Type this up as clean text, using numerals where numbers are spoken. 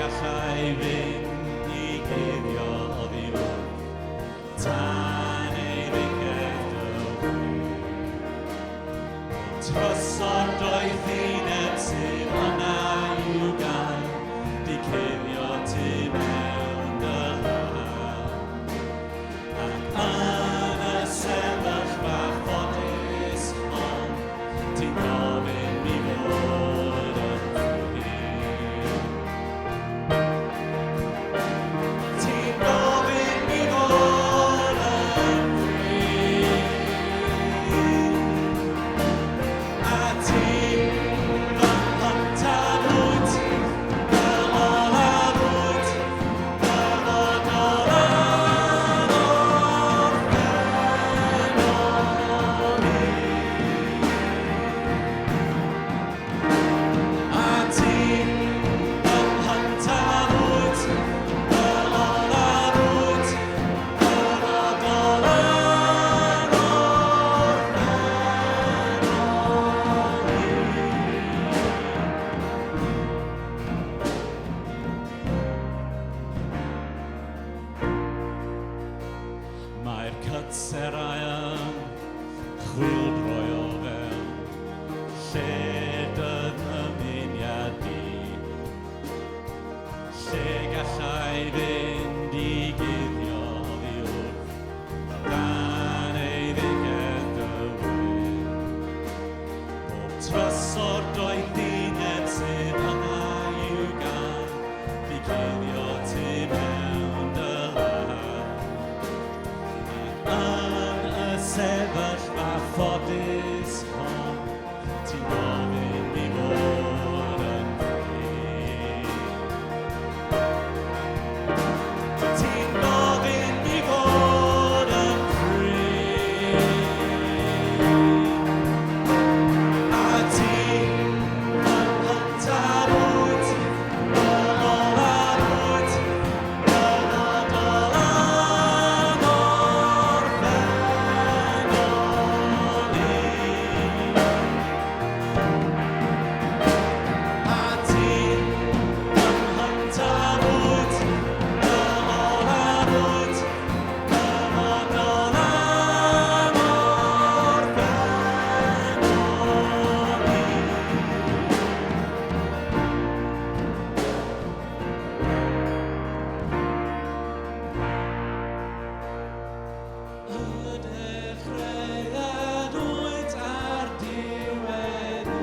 gallai fynd I guddio oddi wrth, tan ei ddigedd y trysor doeth uned sydd yna i'w gael, di cuddio tu mewn dy law. Ac yn y sefyllfa ffodus hon, ti'n gofyn I fod yn ffyr. Ti'n gofyn I fod yn ffyr. A ti'n fy mhyntanwyd, fel olafwyd, fel odol o'r A ti'n fy mhyntanwyd, fel olafwyd, fel odol Mae'r cytserau yn chwildroi o fewn, lle ddymuniad di, lle gallai fynd I guddio oddi wrth, dan ei ddigedd y wyn. Bob trysor doeth uned sydd yna i'w gael, di cuddio tu mewn dy law. Yn y sefyllfa ffodus hon, ti'n gofyn I fod yn ffyr. Ti'n gofyn I fod yn ffyr. A ti'n fy mhyntanwyd, fel olafwyd, fel odol o'r A ti'n fy mhyntanwyd, fel olafwyd, fel odol Y dechreuadwyd ar diweddu.